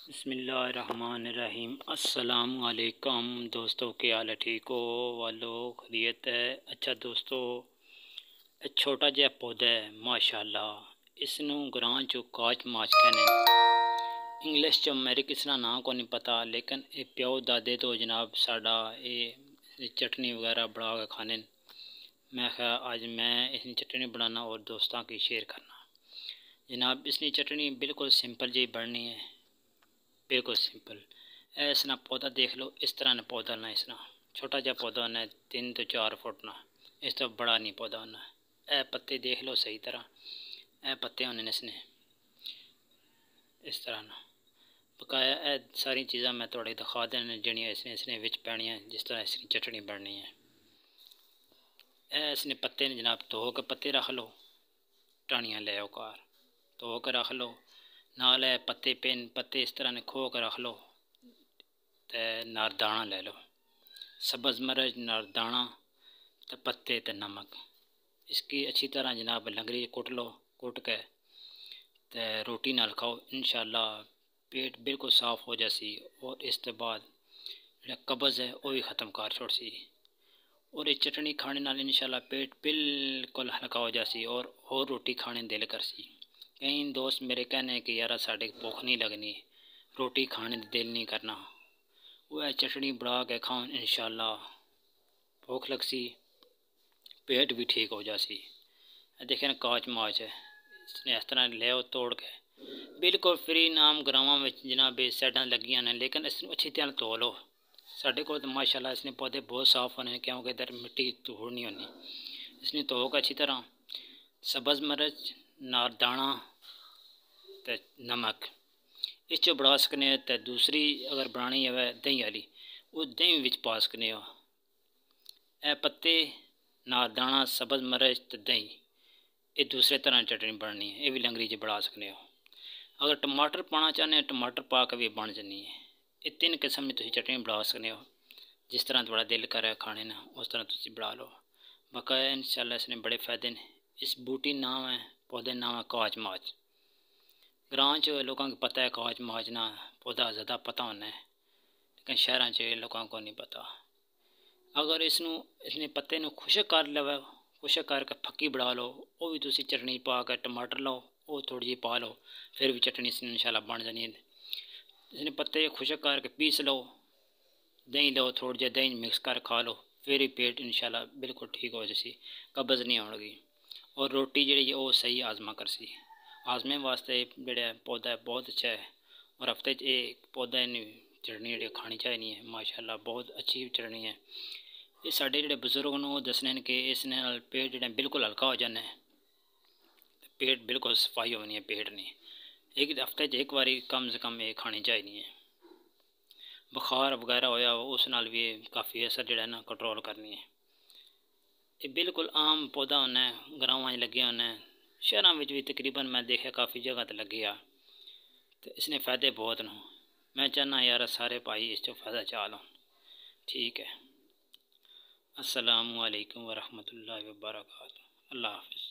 बिस्मिल्लाहिर्रहमानिर्रहीम। अस्सलाम वालेकुम दोस्तों, क्या हाल है? ठीक हो वालो? खैरियत है? अच्छा दोस्तों, एक छोटा जिहा पौधा है माशाअल्लाह। इसनू ग्रां चो काच माच कहने। इंग्लिश च मेरे किसना नाम को नहीं पता, लेकिन ये प्यो दादे तो जनाब साडा ये चटनी वगैरह बना के खाने। मैं ख्या आज मैं इसकी चटनी बनाना और दोस्तों की शेयर करना। जनाब इसकी चटनी बिल्कुल सिंपल जी बननी है, बिल्कुल सिंपल। इसना पौधा देख लो, इस तरह ने पौधा ना, इसना छोटा जहा पौधा होना 3 तो 4 फुट ना, इस तो बड़ा नहीं पौधा होना। ए पत्ते देख लो सही तरह, ए पत्ते होने इसने इस तरह ना बकाया। ए सारी चीज़ा मैं थोड़े दिखा देने जड़ियाँ इसने विच पैनियां, जिस तरह इसकी चटनी बननी है। इसने पत्ते ने जनाब धो के पत्ते रख लो, टानियाँ ले आओ कार धो के रख लो। नाल पत्ते पत्ते इस तरह ने खो के रख लो। ते नारदाना ले लो, सब्ज़ मिर्च, नारदाना ते पत्ते ते नमक। इसकी अच्छी तरह जनाब लंगरी कुट लो, कुट के ते रोटी नाल खाओ, इंशाअल्लाह पेट बिल्कुल साफ़ हो जासी। और इस तो बाद जो कब्ज़ है वह भी ख़त्म कर छोड़ सी। और ये चटनी खाने नाल इंशाअल्लाह पेट बिल्कुल हल्का हो जासी और रोटी खाने दिल कर सी। कई दोस्त मेरे कहने कि यार साढ़े भुख नहीं लगनी, रोटी खाने दिल नहीं करना, वह चटनी बना के खाओ, इंशाअल्लाह भूख लग सी, पेट भी ठीक हो जासी। देखे ना काच माच है, इसने इस तरह ले तोड़ के बिल्कुल फ्री नाम ग्रावां में जनाब साइडां लगियां ने, लेकिन इस अच्छी तरह धो लो। साढ़े को तो माशाअल्लाह इसने पौधे बहुत साफ होने, क्योंकि इधर मिट्टी धूड़ नहीं होनी। इसने धो के अच्छी तरह सब्ज़ मिर्च, नारदाना ते नमक इस चो बना सकने। तो दूसरी अगर बनानी है दही वाली, वो दही विच पा सकने हो। ए पत्ते, नारदाना, सब्ज़ मिर्च ते दही, ये दूसरे तरह चटनी बननी है, ये भी लंगरी च बना सकने हो। अगर टमाटर पाना चाहते टमाटर पा के भी बन जानी है। ये 3 किस्म की तुम चटनी बना सकते हो, जिस तरह थोड़ा दिल करे खाने ना उस तरह तुम बना लो। बकाया इंशाअल्लाह इसने बड़े फ़ायदे ने। इस बूटी नाम है, पौधे नाम है काच माच। ग्रां च लोगों को पता है काच माच ना पौधा ज़्यादा पता होना है, लेकिन शहरों च लोगों को नहीं पता। अगर इसने पत्ते ने खुशक कर लवे, खुशक करके फक्की बना लो, वो भी तुम चटनी पा के टमाटर लो वो थोड़ी जी पा लो, फिर भी चटनी इसने इंशाअल्लाह बन जानी है। इसने पत्ते खुशक करके पीस लो, दही लो, थोड़ी जी दही मिक्स कर खा लो, फिर ही पेट इंशाअल्लाह बिल्कुल ठीक हो जासी, कब्ज़ नहीं होगी। और रोटी जी वो सही आजमा कर सी। आजमे वास्ते जो पौधा है बहुत अच्छा है, और हफ्ते एक पौधा चटनी जी खानी चाहिए है। माशाअल्लाह बहुत अच्छी चटनी है। ये साढ़े जो बजुर्ग ने वो दसने कि इस पेट जो बिल्कुल हल्का हो जाना है, पेट बिल्कुल सफाई होनी है, पेट नहीं। एक हफ्ते एक बारी कम से कम ये खानी चाहिए है। बुखार वगैरह होया उस नाल भी काफ़ी असर जो ना कंट्रोल करनी है। ये बिल्कुल आम पौधा होना है, ग्रावां लगे होना है, शहरों में भी तकरीबन मैं देखा काफ़ी जगह तो लगे आ। तो इसने फ़ायदे बहुत न। मैं चाहना यार सारे भाई इस फ़ायदा चा लो। ठीक है, अस्सलामु अलैकुम वरहमतुल्लाहि वबरकातुहू। अल्लाह हाफ़िज़।